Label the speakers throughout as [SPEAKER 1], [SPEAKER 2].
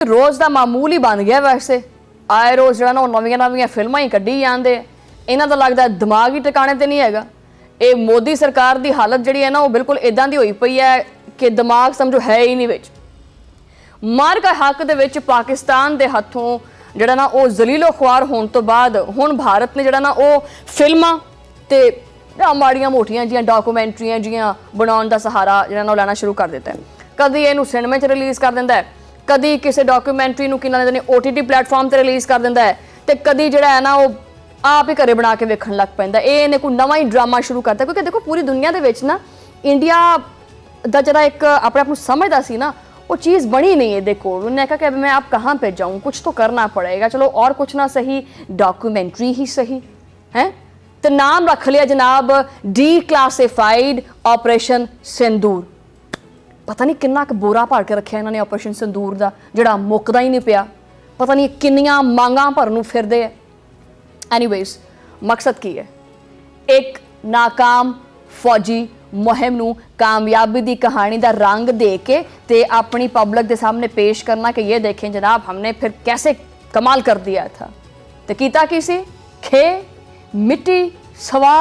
[SPEAKER 1] रोज़ का मामूल ही बन गया। वैसे आए रोज़ जो नविया नविया फिल्मां ही कड्ढी जाते, इन्हां दा लगदा दिमाग ही टिकाणे ते नहीं हैगा। ये मोदी सरकार की हालत जिहड़ी है ना, वो बिल्कुल इदां दी होई पई है कि दिमाग समझो है ही नहीं विच। मार का हक दे विच पाकिस्तान के हथों जिहड़ा ना वो जलीलो ख्वार होने तो बाद हुण भारत ने जिहड़ा ना वो फिल्मां ते माड़ियां मोटियां जिहियां डॉक्यूमेंट्रियां जिहियां बनाउण दा सहारा जिहड़ा ना लैना शुरू कर दिता है। कदी इहनूं सिनेमा च रिलीज़ कर दिंदा है, कदी किसी डॉक्यूमेंट्री नूं किन्ना ने OTT प्लेटफॉर्म ते रिलीज़ कर दिंदा है, ते कदी जिहड़ा है ना वो आप ही घरे बना के वेखण लग पैंदा। इहने कोई नवां ही ड्रामा शुरू करता, क्योंकि देखो पूरी दुनिया दे विच ना इंडिया दा जिहड़ा एक अपने आप नूं समझदा सी ना, वो चीज़ बनी नहीं है। देखो उन्होंने कहा कि मैं आप कहाँ पे जाऊँ, कुछ तो करना पड़ेगा। चलो और कुछ ना सही, डॉक्यूमेंट्री ही सही है। तो नाम रख लिया जनाब डिक्लासिफाइड ऑपरेशन सिंदूर। पता नहीं किन्ना क बुरा भर के रखा इन्होंने ऑपरेशन सिंदूर का, जिहड़ा मुकदा ही नहीं पिया। पता नहीं किन्नियां मांगां भरनूं फिरदे है। एनीवेज मकसद की है, एक नाकाम फौजी मुहिम नूं कामयाबी की कहानी का रंग दे के ते अपनी पब्लिक के सामने पेश करना कि ये देखें जनाब हमने फिर कैसे कमाल कर दिया था। तो कीता की सी, खे मिट्टी सवा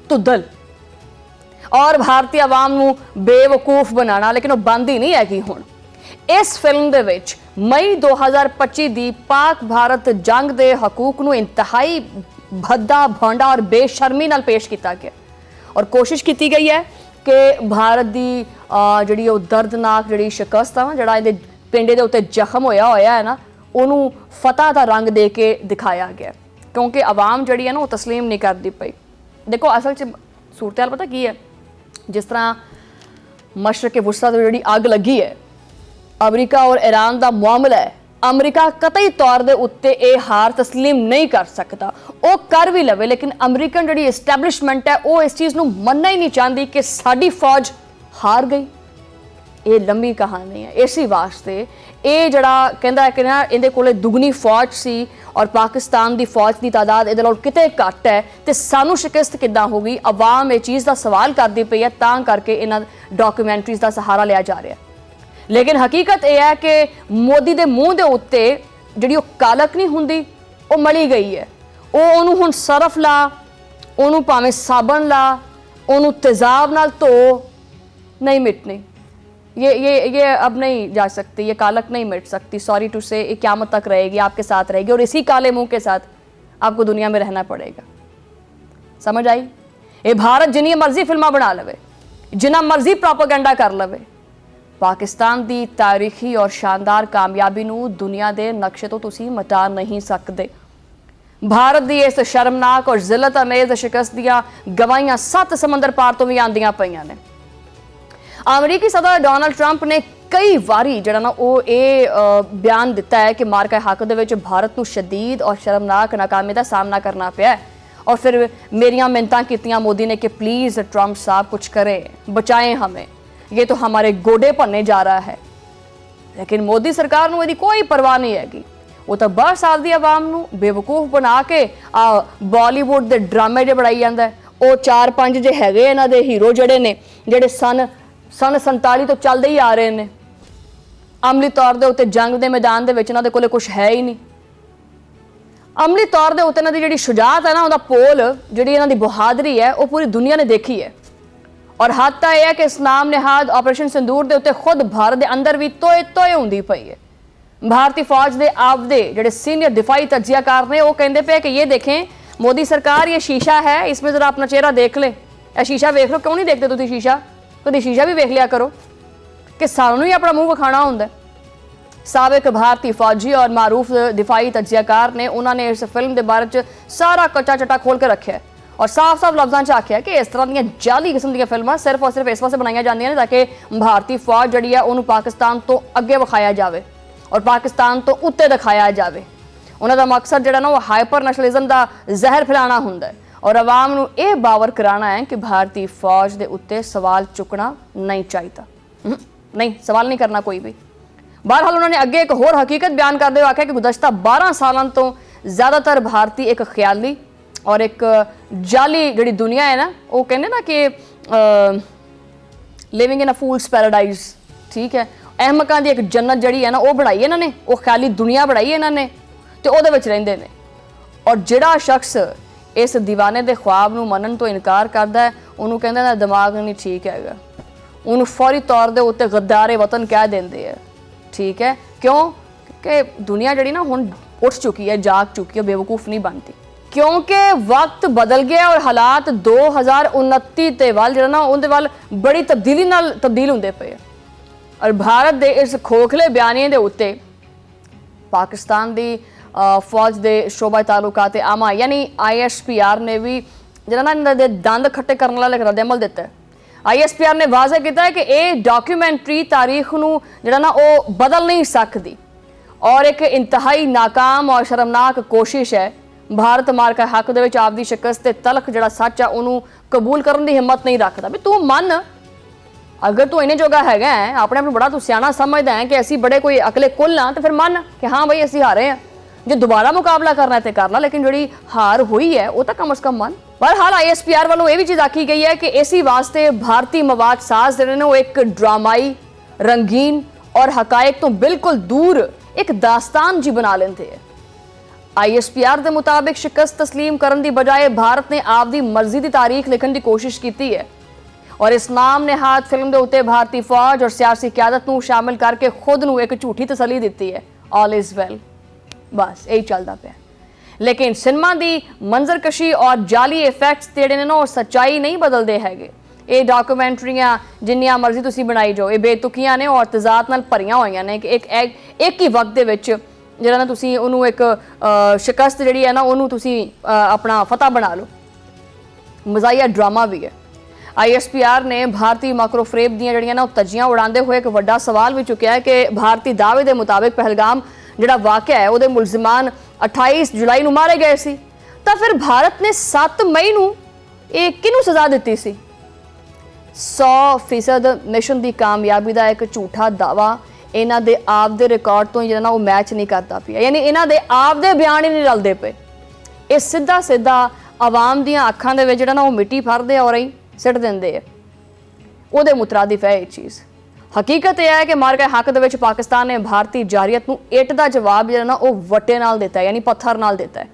[SPEAKER 1] तुदल और भारतीय आवाम नूं बेवकूफ बनाना। लेकिन वो बंद ही नहीं हैगी। हुण इस फिल्म दे विच मई 2025 की पाक भारत जंग के हकूक नूं इंतहाई भद्दा भांडा और बेशर्मी नाल पेश किया गया और कोशिश की गई है कि भारत की जिहड़ी वो दर्दनाक जिहड़ी शिकस्त है, जिहड़ा इहदे पिंडे दे उत्ते जख्म होया है ना, उन्होंने फतह का रंग दे के दिखाया गया, क्योंकि आवाम जिहड़ी है ना वो तस्लीम नहीं करती पई। देखो असल च सूरत हाल पता की है, जिस तरह मशरक़ वुस्ता तो जिहड़ी अग लगी है, अमरीका और ईरान का मामला है, अमरीका कतई तौर के उत्ते ये हार तस्लीम नहीं कर सकता। वो कर भी लवे, लेकिन अमरीकन जिहड़ी एस्टैबलिशमेंट है वो इस चीज़ नूं मनना ही नहीं चाहती कि साडी फौज हार गई। ये लंबी कहानी है। इसी वास्ते ये जड़ा कहता है कि ना इहदे कोले दुगनी फौज सी और पाकिस्तान की फौज की तादाद इहदे नालों किते घट है, तो सानू शिकस्त किद्दां हो गई। अवाम ये चीज़ का सवाल करती पई है, तां करके इन्हां डॉक्यूमेंट्रीज़ का सहारा लिया जा रहा है। लेकिन हकीकत यह है कि मोदी के मूँह के उत्ते जिहड़ी वो कालक नहीं हुंदी, वो मली गई है। वो हुण सरफ ला, उन्होंने भावें साबन ला, उन्होंने तेजाब नाल धो, नहीं मिटनी। ये अब नहीं जा सकती, ये कालक नहीं मिट सकती। सॉरी टू से, ये क़यामत तक रहेगी, आपके साथ रहेगी और इसी काले मुंह के साथ आपको दुनिया में रहना पड़ेगा। समझ आई? ये भारत जिन्नी मर्जी फिल्मां बना लवे, जिन्ना मर्जी प्रोपेगेंडा कर लवे, पाकिस्तान की तारीखी और शानदार कामयाबी नूं दुनिया के नक्शे तो तुसीं मिटा नहीं सकते। भारत की इस शर्मनाक और जिलत अमेज शिकस्त दियां गवाहियां 7 समंदर पार तो भी आंदियां पईयां ने। अमरीकी सदर डोनाल्ड ट्रंप ने कई बारी जिहड़ा ना वो ये बयान दिता है कि मार्का हक दे विच भारत नूं शदीद और शर्मनाक नाकामी का सामना करना पिया और फिर मेरियां मिन्नतां कीतियां मोदी ने कि प्लीज़ ट्रंप साहब कुछ करें, बचाएं हमें, ये तो हमारे गोडे भरने जा रहा है। लेकिन मोदी सरकार नूं इहदी कोई परवाह नहीं हैगी। वो तो 12 साल की आवाम नूं बेवकूफ बना के बॉलीवुड के ड्रामे जो बनाई जाता है। वो 4-5 जे हैगे इन्हां दे हीरो जिहड़े ने, जिहड़े सन 47 तो चलते ही आ रहे हैं, अमली तौर के उत्ते जंग के मैदान के इन्हां दे कोले कुछ है ही नहीं। अमली तौर के उत्ते इन्हां दी जिहड़ी शुजात है ना, उहदा पोल जिहड़ी इन्हां दी बहादरी है, वो पूरी दुनिया ने देखी है। और हद तक यह है कि इस नाम निहाद ऑपरेशन सिंदूर के उत्ते खुद भारत के अंदर भी तोए तोए होंदी पई है। भारतीय फौज के आपदे जिहड़े सीनियर दिफाई तजियाकार ने, वो कहते पे कि ये देखें मोदी सरकार, ये शीशा है, इसमें ज़रा अपना चेहरा देख ले, यह शीशा देख लो। क्यों नहीं देखते तुसीं शीशा? कभी शीशा भी वेख लिया करो कि सानू ही अपना मुंह विखाना होंदा है। साबिक भारतीय फौजी और मारूफ दिफाई तजियाकार ने उन्होंने इस फिल्म के बारे में सारा कच्चा चट्टा खोल के रखा है और साफ साफ लफ्ज़ों च आख्या कि इस तरह दी जाली किस्म दी फिल्मां सिर्फ और सिर्फ इस वास्ते बनाई जांदियां ने ताकि भारतीय फौज जिहड़ी है उन्होंने पाकिस्तान तो अगे विखाया जाए और पाकिस्तान तो उत्ते दिखाया जाए। उन्होंने मकसद जिहड़ा ना वो हाइपर नेशनलिज्म का जहर फैलाना हुंदा है और आवाम नूं यह बावर कराना है कि भारतीय फौज के उत्ते सवाल चुकना नहीं चाहिए। नहीं, सवाल नहीं करना कोई भी। बहरहाल उन्होंने अगे एक होर हकीकत बयान करते हुए आख्या कि गुज़श्ता 12 सालों तो ज़्यादातर भारतीय एक ख्याली और एक जाली जिहड़ी दुनिया है ना, वो कहते ना कि living in a fools paradise, ठीक है, ਅਹਿਮਕਾਂ ਦੀ ਇੱਕ ਜੰਨਤ ਜਿਹੜੀ ਹੈ ਨਾ ਉਹ ਬਣਾਈ ਇਹਨਾਂ ਨੇ, ਉਹ ਖਾਲੀ ਦੁਨੀਆ ਬਣਾਈ ਇਹਨਾਂ ਨੇ ਤੇ ਉਹਦੇ ਵਿੱਚ ਰਹਿੰਦੇ ਨੇ। ਔਰ ਜਿਹੜਾ ਸ਼ਖਸ ਇਸ ਦੀਵਾਨੇ ਦੇ ख्वाब ਨੂੰ ਮੰਨਣ ਤੋਂ ਇਨਕਾਰ ਕਰਦਾ ਹੈ ਉਹਨੂੰ ਕਹਿੰਦੇ ਨਾ ਦਿਮਾਗ ਨਹੀਂ ਠੀਕ ਹੈਗਾ, ਉਹਨੂੰ ਫੌਰੀ ਤੌਰ ਦੇ ਉੱਤੇ ਗੱਦਾਰੇ ਵਤਨ ਕਹਿ ਦਿੰਦੇ ਆ। ਠੀਕ ਹੈ, ਕਿਉਂ ਕਿ ਦੁਨੀਆ ਜਿਹੜੀ ਨਾ ਹੁਣ ਉੱਠ ਚੁੱਕੀ ਹੈ, ਜਾਗ ਚੁੱਕੀ ਹੈ, ਬੇਵਕੂਫ ਨਹੀਂ ਬਣਦੀ, ਕਿਉਂਕਿ ਵਕਤ ਬਦਲ ਗਿਆ ਔਰ ਹਾਲਾਤ 2029 ਦੇ ਵੱਲ ਜਿਹੜਾ ਨਾ ਉਹਦੇ ਵੱਲ ਬੜੀ ਤਬਦੀਲੀ ਨਾਲ ਤਬਦੀਲ ਹੁੰਦੇ ਪਏ। ਔਰ ਭਾਰਤ ਦੇ ਇਸ ਖੋਖਲੇ ਬਿਆਨੇ ਦੇ ਉੱਤੇ ਪਾਕਿਸਤਾਨ ਦੀ ਫੌਜ ਦੇ ਸ਼ੋਬਾ ਤਾਲੁਕਾਤ ਆਮਾ ਯਾਨੀ ISPR ਨੇ ਵੀ ਜਿਹੜਾ ਨਾ ਇਹਨਾਂ ਦੇ ਦੰਦ ਖੱਟੇ ਕਰਨ ਵਾਲਾ ਇੱਕ ਰੱਦ ਅਮਲ ਦਿੱਤਾ ਹੈ। ISPR ਨੇ ਵਾਜ਼ਹ ਕੀਤਾ ਹੈ ਕਿ ਇਹ ਡਾਕੂਮੈਂਟਰੀ ਤਾਰੀਖ ਨੂੰ ਜਿਹੜਾ ਨਾ ਉਹ ਬਦਲ ਨਹੀਂ ਸਕਦੀ ਔਰ ਇੱਕ ਇੰਤਹਾਈ ਨਾਕਾਮ ਔਰ ਸ਼ਰਮਨਾਕ ਕੋਸ਼ਿਸ਼ ਹੈ। ਭਾਰਤ ਮਾਰਕਾ ਹੱਕ ਦੇ ਵਿੱਚ ਆਪਦੀ ਸ਼ਿਕਸਤ ਤੇ ਤਲਖ ਜਿਹੜਾ ਸੱਚ ਆ ਉਹਨੂੰ ਕਬੂਲ ਕਰਨ ਦੀ ਹਿੰਮਤ ਨਹੀਂ ਰੱਖਦਾ। ਵੀ ਤੂੰ ਮੰਨ, ਅਗਰ ਤੂੰ ਇਹਨੇ ਜੋਗਾ ਹੈਗਾ ਆਪਣੇ ਆਪ ਨੂੰ ਬੜਾ ਤੂੰ ਸਿਆਣਾ ਸਮਝਦਾ ਹੈ ਕਿ ਅਸੀਂ ਬੜੇ ਕੋਈ ਅਕਲੇ ਕੁੱਲ ਆ, ਤੇ ਫਿਰ ਮੰਨ ਕਿ ਹਾਂ ਬਈ ਅਸੀਂ ਹਾਰੇ ਆ। ਜੇ ਦੁਬਾਰਾ ਮੁਕਾਬਲਾ ਕਰਨਾ ਤੇ ਕਰ ਲਾ, ਲੇਕਿਨ ਜਿਹੜੀ ਹਾਰ ਹੋਈ ਹੈ ਉਹ ਤਾਂ ਕਮ ਸੇ ਕਮ ਮੰਨ। ਬਹਰਹਾਲ ISPR ਵੱਲੋਂ ਇਹ ਵੀ ਚੀਜ਼ ਆਖੀ ਗਈ ਹੈ ਕਿ ਇसी ਵਾਸਤੇ ਭਾਰਤੀ ਮਵਾਦ ਸਾਜ਼ ਜਿਹੜੇ ਨੇ ਉਹ ਇੱਕ ਡਰਾਮਾਈ, ਰੰਗੀਨ ਔਰ ਹਕਾਇਕ ਤੋਂ ਬਿਲਕੁਲ ਦੂਰ ਇੱਕ ਦਾਸਤਾਨ ਜੀ ਬਣਾ ਲੈਂਦੇ ਹੈ। ISPR ਦੇ ਮੁਤਾबिक ਸ਼ਿਕਸਤ ਤਸਲੀਮ ਕਰਨ ਦੀ ਬਜਾਏ ਭਾਰਤ ਨੇ ਆਪਦੀ ਮਰਜ਼ੀ ਦੀ ਤਾਰੀਖ ਲਿਖਣ ਦੀ ਕੋਸ਼ਿਸ਼ ਕੀਤੀ ਹੈ ਔਰ ਇਸ ਨਾਮ ਨਿਹਾਦ ਫਿਲਮ ਦੇ ਉੱਤੇ ਭਾਰਤੀ ਫੌਜ ਔਰ ਸਿਆਸੀ ਕਿਆਦਤ ਨੂੰ ਸ਼ਾਮਿਲ ਕਰਕੇ ਖੁਦ ਨੂੰ ਇੱਕ ਝੂਠੀ ਤਸੱਲੀ ਦਿੱਤੀ ਹੈ, ਆਲ ਇਜ਼ ਵੈਲ। ਬਸ ਇਹੀ ਚੱਲਦਾ ਪਿਆ। ਲੇਕਿਨ ਸਿਨੇਮਾ ਦੀ ਮੰਜ਼ਰਕਸ਼ੀ ਔਰ ਜਾਲੀ ਇਫੈਕਟਸ ਜਿਹੜੇ ਨੇ ਨਾ ਉਹ ਸੱਚਾਈ ਨਹੀਂ ਬਦਲਦੇ ਹੈਗੇ। ਇਹ ਡਾਕੂਮੈਂਟਰੀਆਂ ਜਿੰਨੀਆਂ ਮਰਜ਼ੀ ਤੁਸੀਂ ਬਣਾਈ ਜਾਓ, ਇਹ ਬੇਤੁਕੀਆਂ ਨੇ ਔਰ ਤਜ਼ਾਦ ਨਾਲ ਭਰੀਆਂ ਹੋਈਆਂ ਨੇ ਕਿ ਇੱਕ ਹੀ ਵਕਤ ਦੇ ਵਿੱਚ ਜਿਹੜਾ ਨਾ ਤੁਸੀਂ ਉਹਨੂੰ ਇੱਕ ਸ਼ਿਕਸਤ ਜਿਹੜੀ ਹੈ ਨਾ ਉਹਨੂੰ ਤੁਸੀਂ ਆਪਣਾ ਫਤਹ ਬਣਾ ਲਓ। ਮਜ਼ਾਇਆ ਡਰਾਮਾ ਵੀ ਹੈ। ISPR ਨੇ ਭਾਰਤੀ ਮਾਈਕਰੋਫਰੇਬ ਦੀਆਂ ਜਿਹੜੀਆਂ ਨਾ ਉਹ ਤਜੀਆਂ ਉਡਾਉਂਦੇ ਹੋਏ ਇੱਕ ਵੱਡਾ ਸਵਾਲ ਵੀ ਚੁੱਕਿਆ ਹੈ ਕਿ ਭਾਰਤੀ ਦਾਅਵੇ ਦੇ ਮੁਤਾबिक ਪਹਿਲਗਾਮ ਜਿਹੜਾ ਵਾਕਿਆ ਹੈ ਉਹਦੇ ਮੁਲਜ਼ਮਾਨ 28 ਜੁਲਾਈ ਨੂੰ ਮਾਰੇ ਗਏ ਸੀ, ਤਾਂ ਫਿਰ ਭਾਰਤ ਨੇ 7 ਮਈ ਨੂੰ ਇਹ ਕਿਹਨੂੰ ਸਜ਼ਾ ਦਿੱਤੀ ਸੀ? 100% ਮਿਸ਼ਨ ਦੀ ਕਾਮਯਾਬੀ ਦਾ ਇੱਕ ਝੂਠਾ ਦਾਵਾ ਇਹਨਾਂ ਦੇ ਆਪ ਦੇ ਰਿਕਾਰਡ ਤੋਂ ਜਿਹੜਾ ਨਾ ਉਹ ਮੈਚ ਨਹੀਂ ਕਰਦਾ ਪਿਆ, ਯਾਨੀ ਇਹਨਾਂ ਦੇ ਆਪ ਦੇ ਬਿਆਨ ਹੀ ਨਹੀਂ ਰਲਦੇ ਪਏ। ਇਹ ਸਿੱਧਾ ਆਵਾਮ ਦੀਆਂ ਅੱਖਾਂ ਦੇ ਵਿੱਚ ਜਿਹੜਾ ਨਾ ਉਹ ਮਿੱਟੀ ਭਰਦੇ ਔਰ ਹੀ ਸਿੱਟ ਦਿੰਦੇ ਆ। ਉਹਦੇ ਮੁਤਰਾਦਿਫ ਹੈ ਇਹ ਚੀਜ਼। ਹਕੀਕਤ ਇਹ ਹੈ ਕਿ ਮਾਰਕਾ ਹੱਕ ਦੇ ਵਿੱਚ ਪਾਕਿਸਤਾਨ ਨੇ ਭਾਰਤੀ ਜਾਰੀਅਤ ਨੂੰ ਇੱਟ ਦਾ ਜਵਾਬ ਜਿਹੜਾ ਨਾ ਉਹ ਵੱਟੇ ਨਾਲ ਦਿੱਤਾ ਹੈ, ਯਾਨੀ ਪੱਥਰ ਨਾਲ ਦਿੱਤਾ ਹੈ।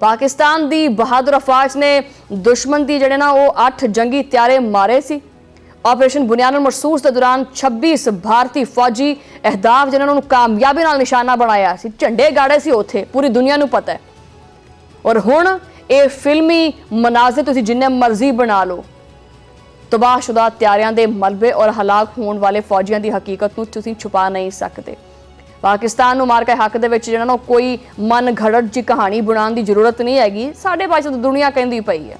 [SPEAKER 1] ਪਾਕਿਸਤਾਨ ਦੀ ਬਹਾਦਰ ਅਫਵਾਜ ਨੇ ਦੁਸ਼ਮਣ ਦੀ ਜਿਹੜੇ ਨਾ ਉਹ 8 ਜੰਗੀ ਤਿਆਰੇ ਮਾਰੇ ਸੀ। ਆਪਰੇਸ਼ਨ ਬੁਨਿਆਦੁਲ ਮਰਸੂਸ ਦੇ ਦੌਰਾਨ 26 ਭਾਰਤੀ ਫੌਜੀ ਅਹਿਦਾਫ ਜਿਨ੍ਹਾਂ ਨੂੰ ਕਾਮਯਾਬੀ ਨਾਲ ਨਿਸ਼ਾਨਾ ਬਣਾਇਆ ਸੀ, ਝੰਡੇ ਗਾੜੇ ਸੀ ਉੱਥੇ, ਪੂਰੀ ਦੁਨੀਆ ਨੂੰ ਪਤਾ ਹੈ। ਔਰ ਹੁਣ ਇਹ ਫਿਲਮੀ ਮਨਾਜ਼ਰ ਤੁਸੀਂ ਜਿੰਨੇ ਮਰਜ਼ੀ ਬਣਾ ਲਓ, ਤਬਾਹਸ਼ੁਦਾ ਤਿਆਰਿਆਂ ਦੇ ਮਲਬੇ ਔਰ ਹਲਾਕ ਹੋਣ ਵਾਲੇ ਫੌਜੀਆਂ ਦੀ ਹਕੀਕਤ ਨੂੰ ਤੁਸੀਂ ਛੁਪਾ ਨਹੀਂ ਸਕਦੇ। ਪਾਕਿਸਤਾਨ ਨੂੰ ਮਾਰਕਾ ਹੱਕ ਦੇ ਵਿੱਚ ਜਿਹੜਾ ਨਾ ਕੋਈ ਮਨ ਘੜਤ ਜੀ ਕਹਾਣੀ ਬਣਾਉਣ ਦੀ ਜ਼ਰੂਰਤ ਨਹੀਂ ਹੈਗੀ। ਸਾਡੇ ਪਾਸੇ ਤਾਂ ਦੁਨੀਆ ਕਹਿੰਦੀ ਪਈ ਹੈ,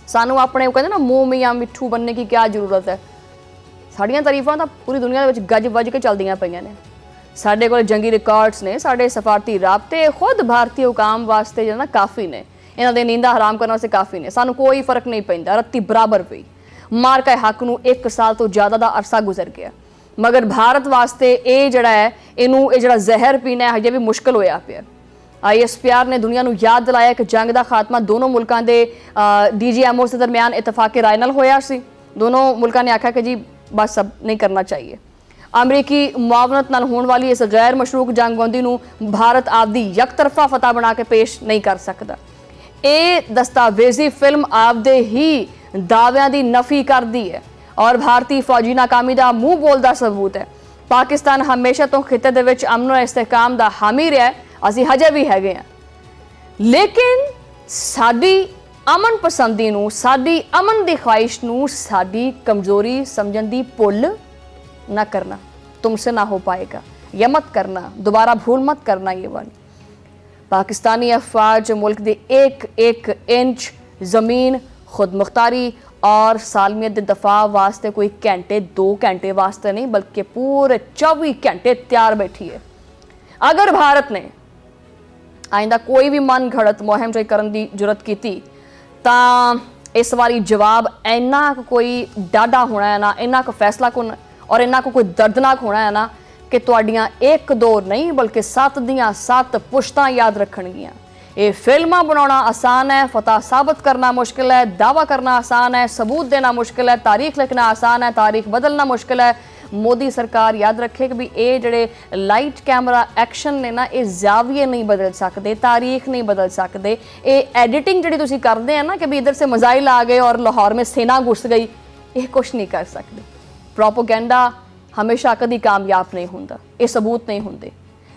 [SPEAKER 1] ਸਾਨੂੰ ਆਪਣੇ ਉਹ ਕਹਿੰਦੇ ਨਾ ਮੂੰਹ ਮੀਆਂ ਮਿੱਠੂ ਬਣਨੇ ਦੀ ਕੀ ਜ਼ਰੂਰਤ ਹੈ। ਸਾਡੀਆਂ ਤਾਰੀਫਾਂ ਤਾਂ ਪੂਰੀ ਦੁਨੀਆ ਦੇ ਵਿੱਚ ਗੱਜ ਵੱਜ ਕੇ ਚੱਲਦੀਆਂ ਪਈਆਂ ਨੇ। ਸਾਡੇ ਕੋਲ ਜੰਗੀ ਰਿਕਾਰਡਸ ਨੇ, ਸਾਡੇ ਸਫਾਰਤੀ ਰਾਬਤੇ ਖੁਦ ਭਾਰਤੀ ਹੁਕਾਮ ਵਾਸਤੇ ਜਿਹੜਾ ਨਾ ਕਾਫੀ ਨੇ, ਇਹਨਾਂ ਦੇ ਨੀਂਦਾਂ ਹਰਾਮ ਕਰਨ ਵਾਸਤੇ ਕਾਫੀ ਨੇ। ਸਾਨੂੰ ਕੋਈ ਫਰਕ ਨਹੀਂ ਪੈਂਦਾ, ਰੱਤੀ ਬਰਾਬਰ ਪਈ। ਮਾਰਕਾ ਹੱਕ ਨੂੰ 1 ਸਾਲ ਤੋਂ ਜ਼ਿਆਦਾ ਦਾ ਅਰਸਾ ਗੁਜ਼ਰ ਗਿਆ, ਮਗਰ ਭਾਰਤ ਵਾਸਤੇ ਇਹ ਜਿਹੜਾ ਹੈ ਇਹ ਜਿਹੜਾ ਜ਼ਹਿਰ ਪੀਣਾ ਹੈ ਹਜੇ ਵੀ ਮੁਸ਼ਕਲ ਹੋਇਆ ਪਿਆ। ISPR ਨੇ ਦੁਨੀਆ ਨੂੰ ਯਾਦ ਦਿਲਾਇਆ ਕਿ ਜੰਗ ਦਾ ਖਾਤਮਾ ਦੋਨੋਂ ਮੁਲਕਾਂ ਦੇ DGMOs ਦੇ ਦਰਮਿਆਨ ਇਤਫਾਕੀ ਰਾਏ ਨਾਲ ਹੋਇਆ ਸੀ। ਦੋਨੋਂ ਮੁਲਕਾਂ ਨੇ ਆਖਿਆ ਕਿ ਜੀ ਬਸ ਸਭ ਨਹੀਂ ਕਰਨਾ ਚਾਹੀਏ। ਅਮਰੀਕੀ ਮੁਆਵਨਤ ਨਾਲ ਹੋਣ ਵਾਲੀ ਇਸ ਗੈਰ ਮਸ਼ਰੂਕ ਜੰਗਬੰਦੀ ਨੂੰ ਭਾਰਤ ਆਪਦੀ ਯਕਤਰਫਾ ਫਤਹ ਬਣਾ ਕੇ ਪੇਸ਼ ਨਹੀਂ ਕਰ ਸਕਦਾ। ਇਹ ਦਸਤਾਵੇਜ਼ੀ ਫਿਲਮ ਆਪਦੇ ਹੀ ਦਾਅਵਿਆਂ ਦੀ ਨਫੀ ਕਰਦੀ ਹੈ ਔਰ ਭਾਰਤੀ ਫੌਜੀ ਨਾਕਾਮੀ ਦਾ ਮੂੰਹ ਬੋਲਦਾ ਸਬੂਤ ਹੈ। ਪਾਕਿਸਤਾਨ ਹਮੇਸ਼ਾ ਤੋਂ ਖਿੱਤੇ ਦੇ ਵਿੱਚ ਅਮਨ ਔਰ ਇਸਤਹਿਕਾਮ ਦਾ ਹਾਮੀ ਰਿਹਾ ਹੈ, ਅਸੀਂ ਹਜੇ ਵੀ ਹੈਗੇ ਹਾਂ। ਲੇਕਿਨ ਸਾਡੀ ਅਮਨ ਪਸੰਦੀ ਨੂੰ, ਸਾਡੀ ਅਮਨ ਦੀ ख्वाहिश ਨੂੰ ਸਾਡੀ ਕਮਜ਼ੋਰੀ ਸਮਝਣ ਦੀ ਭੁੱਲ ना करना, तुमसे ना हो पाएगा, यह मत करना, दोबारा भूल मत करना। ये वाली पाकिस्तानी अफवाज मुल्क की एक एक इंच ज़मीन खुद मुख्तारी और सालमियत के दफा वास्ते कोई घंटे 2 घंटे वास्ते नहीं बल्कि पूरे 24 घंटे तैयार बैठी है। अगर भारत ने आइंदा कोई भी मन घड़त मुहिम जय करने की जरूरत की तो इस बारी जवाब इन्ना कोई डाढ़ा होना है ना, इन्ना को फैसला को और इन्ना को कोई दर्दनाक होना है ना कि तुहाड़ियां 1-2 नहीं बल्कि 7 दियां 7 पुश्तां याद रखणगियां। ये फिल्मां बनाना आसान है, फतह साबित करना मुश्किल है, दावा करना आसान है, सबूत देना मुश्किल है, तारीख लिखना आसान है, तारीख बदलना मुश्किल है। ਮੋਦੀ ਸਰਕਾਰ ਯਾਦ ਰੱਖੇ ਕਿ ਵੀ ਇਹ ਜਿਹੜੇ ਲਾਈਟ ਕੈਮਰਾ ਐਕਸ਼ਨ ਨੇ ਨਾ, ਇਹ ਜ਼ਾਵੀਏ ਨਹੀਂ ਬਦਲ ਸਕਦੇ, ਤਾਰੀਖ नहीं बदल सकते। ये एडिटिंग जी तुम करते हैं ना कि भी इधर से मिसाइल आ गए और लाहौर में सेना घुस गई, ये कुछ नहीं कर सकते। प्रोपोगेंडा हमेशा कभी कामयाब नहीं होता, ये सबूत नहीं होंगे।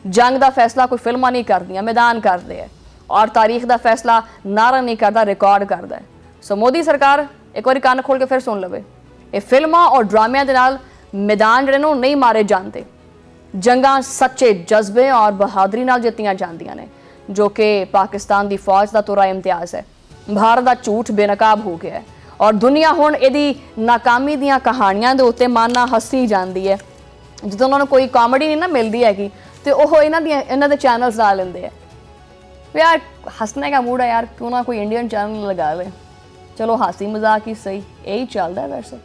[SPEAKER 1] जंग का फैसला कोई फिल्मां नहीं करदियां, मैदान करते हैं, और तारीख का फैसला नारा नहीं करता, रिकॉर्ड करता है। सो मोदी सरकार एक बार कान खोल के फिर सुन लवे, ये फिल्मां और ड्रामिया दे नाल मैदान जिहड़े ने नहीं मारे जाते, जंगां सच्चे जज्बे और बहादरी नाल जित्तियां जांदियां ने, जो कि पाकिस्तान की फौज का तुरा इम्तियाज़ है। भारत का झूठ बेनकाब हो गया है और दुनिया हुण इहदी नाकामी दीयां कहानियां दे उत्ते माना हसी जाती है। ਜਦੋਂ ਉਹਨਾਂ ਨੂੰ ਕੋਈ ਕਾਮੇਡੀ नहीं ना मिलती हैगी तो ਉਹ ਇਹਨਾਂ ਦੇ चैनल्स ला लेंदे है। यार हंसने का मूड है यार, क्यों ना कोई इंडियन चैनल लगा ले, चलो हासी मजाक ही सही, यही चलता है वैसे।